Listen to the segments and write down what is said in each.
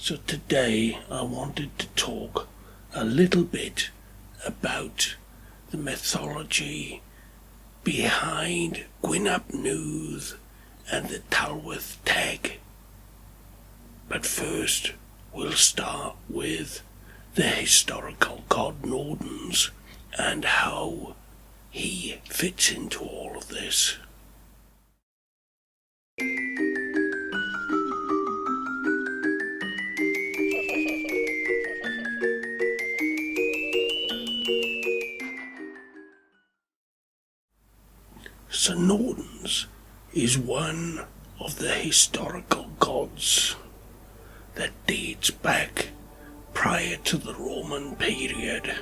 So today I wanted to talk a little bit about the mythology behind Gwyn Ap Nudd and the Tylwyth Teg. But first we'll start with the historical god Nodens and how he fits into all of this. So Nodens is one of the historical gods that dates back prior to the Roman period.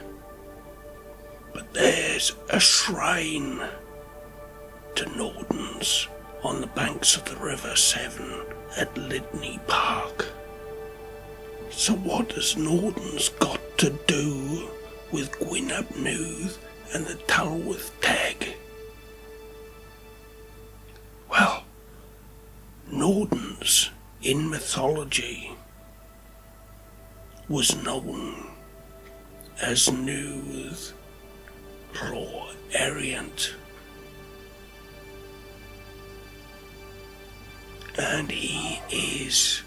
But there's a shrine to Nodens on the banks of the River Severn at Lydney Park. So what has Nodens got to do with Gwyn Ap Nudd and the Tylwyth Teg? Well, Nodens in mythology was known as Nudd Rho Ariant, and he is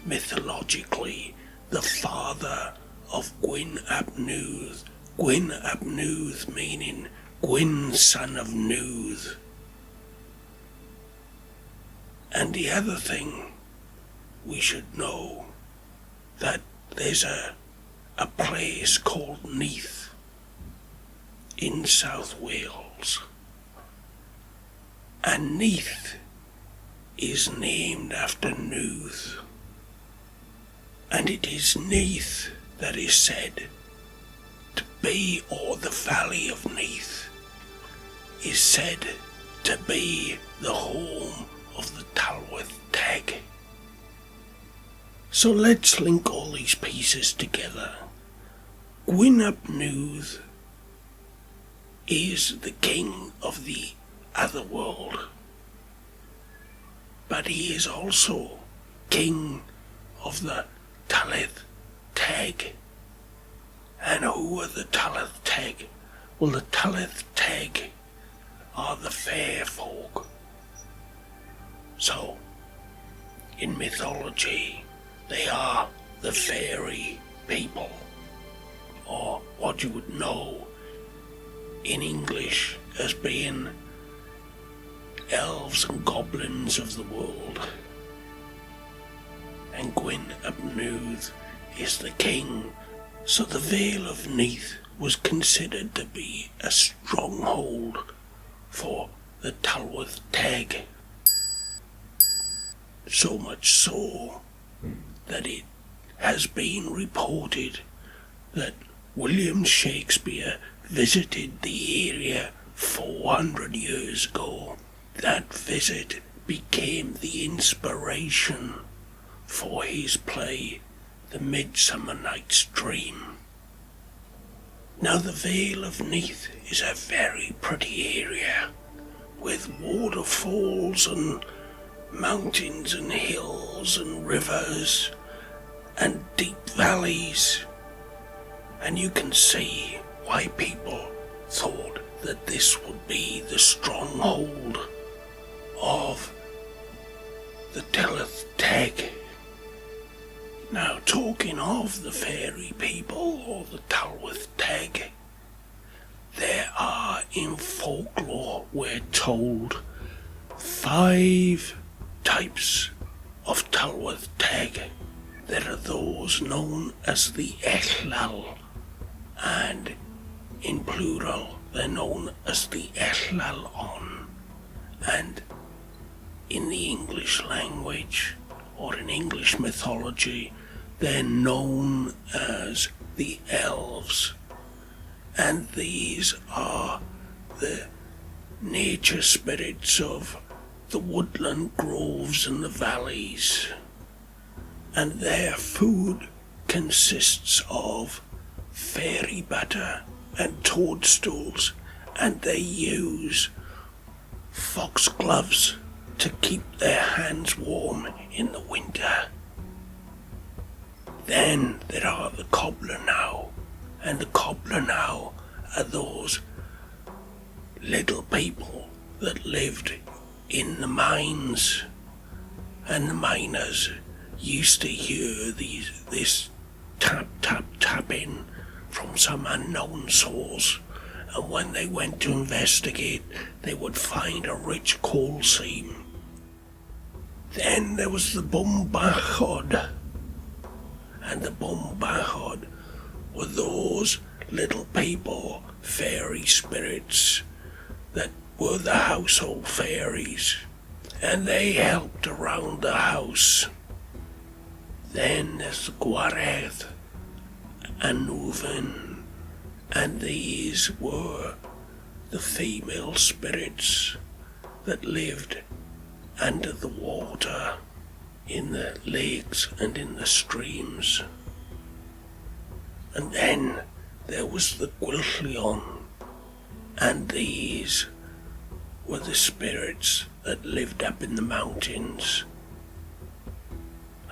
mythologically the father of Gwyn Ap Nudd. Gwyn Ap Nudd meaning Gwyn, son of Nudd. And the other thing we should know, that there's a place called Neath in South Wales, and Neath is named after Nudd, and it is Neath that is said to be, or the valley of Neath is said to be the home of the Tylwyth Teg. So let's link all these pieces together. Gwyn Ap Nudd is the king of the Otherworld, but he is also king of the Tywlyth Teg. And who are the Tywlyth Teg? Well, the Tywlyth Teg are the fair folk. So, in mythology, they are the fairy people, or what you would know in English as being elves and goblins of the world. And Gwyn Ap Nudd is the king, so the Vale of Neath was considered to be a stronghold for the Tylwyth Teg. So much so that it has been reported that William Shakespeare visited the area 400 years ago. That visit became the inspiration for his play, The Midsummer Night's Dream. Now the Vale of Neath is a very pretty area with waterfalls and mountains and hills and rivers and deep valleys, and you can see why people thought that this would be the stronghold of the Tywlyth Teg. Now, talking of the fairy people or the Tylwyth Teg, there are in folklore, we're told, 5 types of Tylwyth Teg. There are those known as the Ellyll, and in plural they're known as the Ellyll. And in the English language, or in English mythology, they're known as the elves. And these are the nature spirits of the woodland groves and the valleys, and their food consists of fairy butter and toadstools, and they use foxgloves to keep their hands warm in the winter. Then there are the Coblynau, and the Coblynau are those little people that lived in the mines, and the miners used to hear this tap tap tapping from some unknown source, and when they went to investigate, they would find a rich coal seam. Then there was the Bwbachod, and the Bwbachod were those little people, fairy spirits, that were the household fairies, and they helped around the house. Then there's the Gwragedd Annwn, and these were the female spirits that lived under the water, in the lakes and in the streams. And then there was the Gwyllion, and these were the spirits that lived up in the mountains.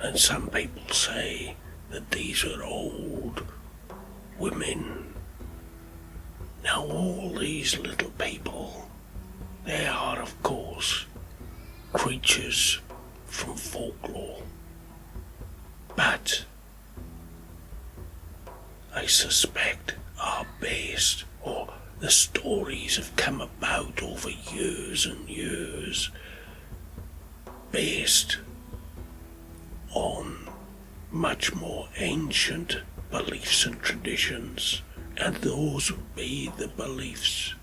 And some people say that these are old women. Now all these little people, they are of course creatures from folklore, but I suspect are based, or the stories have come about over years and years, based on much more ancient beliefs and traditions, and those would be the beliefs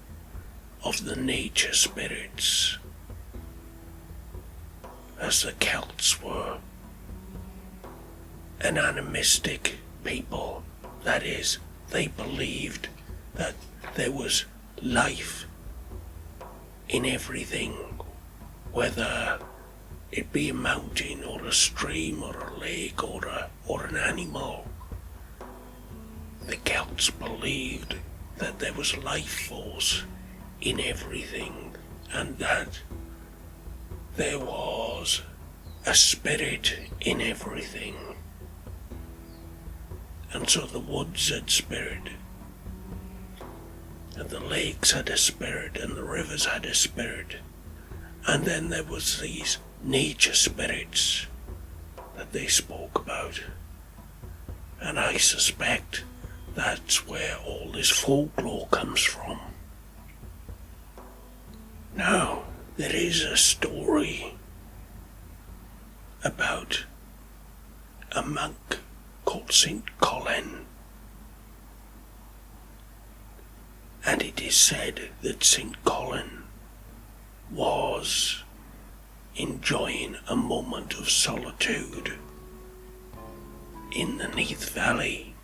of the nature spirits, as the Celts were an animistic people. That is, they believed that there was life in everything, whether it be a mountain or a stream or a lake or an animal. The Celts believed that there was life force in everything, and that there was a spirit in everything. And so the woods had spirit, and the lakes had a spirit, and the rivers had a spirit. And then there was these nature spirits that they spoke about. And I suspect that's where all this folklore comes from. Now, there is a story about a monk called Saint Collen, and it is said that Saint Collen was enjoying a moment of solitude in the Neath Valley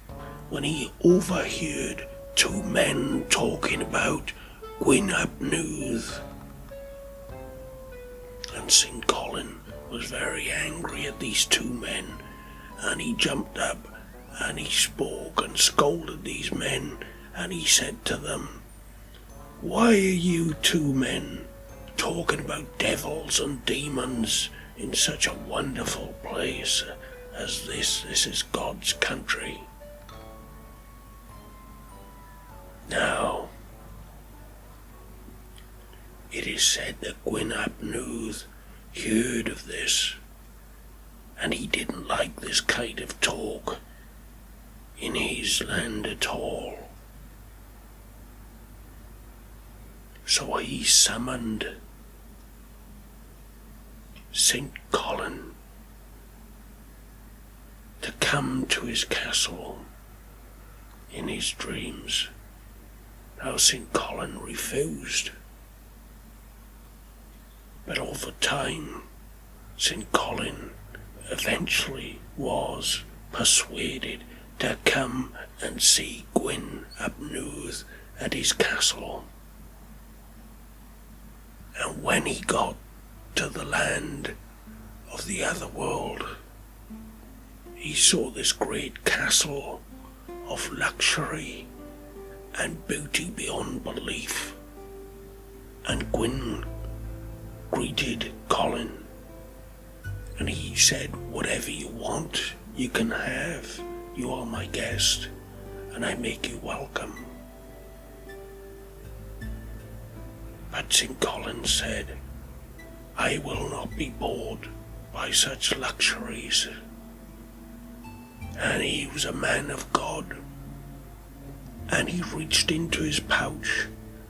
when he overheard two men talking about Gwyn Ap Nudd. And Saint Collen was very angry at these two men, and he jumped up and he spoke and scolded these men, and he said to them, "Why are you two men talking about devils and demons in such a wonderful place as this? This is God's country." Now, it is said that Gwyn Ap Nudd heard of this, and he didn't like this kind of talk in his land at all. So he summoned Saint Collen to come to his castle in his dreams. Now Saint Collen refused, but over time Saint Collen eventually was persuaded to come and see Gwyn Ap Nudd at his castle. And when he got to the land of the Otherworld, he saw this great castle of luxury and beauty beyond belief. And Gwyn greeted Collen, and he said, "Whatever you want, you can have. You are my guest, and I make you welcome." But Saint Collen said, "I will not be bored by such luxuries." And he was a man of God, and he reached into his pouch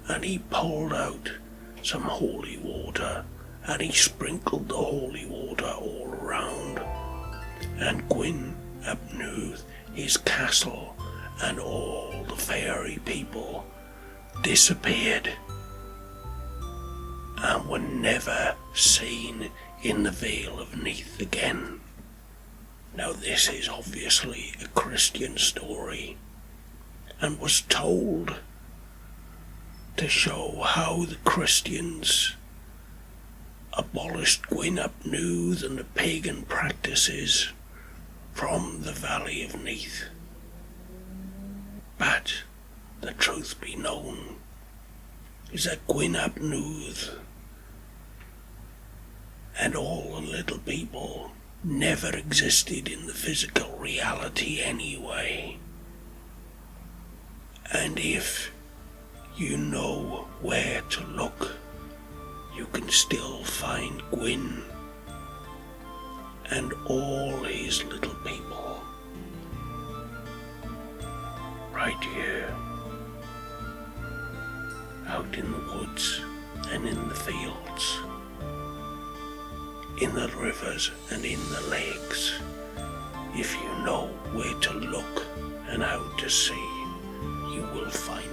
and he pulled out some holy water, and he sprinkled the holy water all around, and Gwyn Ap Nudd, his castle, and all the fairy people disappeared and were never seen in the Vale of Neath again. Now this is obviously a Christian story, and was told to show how the Christians abolished Gwyn Ap Nudd and the pagan practices from the Valley of Neath. But the truth be known is that Gwyn Ap Nudd and all the little people never existed in the physical reality anyway. And if you know where to look, you can still find Gwyn and all his little people right here, out in the woods and in the fields, in the rivers and in the lakes. If you know where to look and how to see, you will find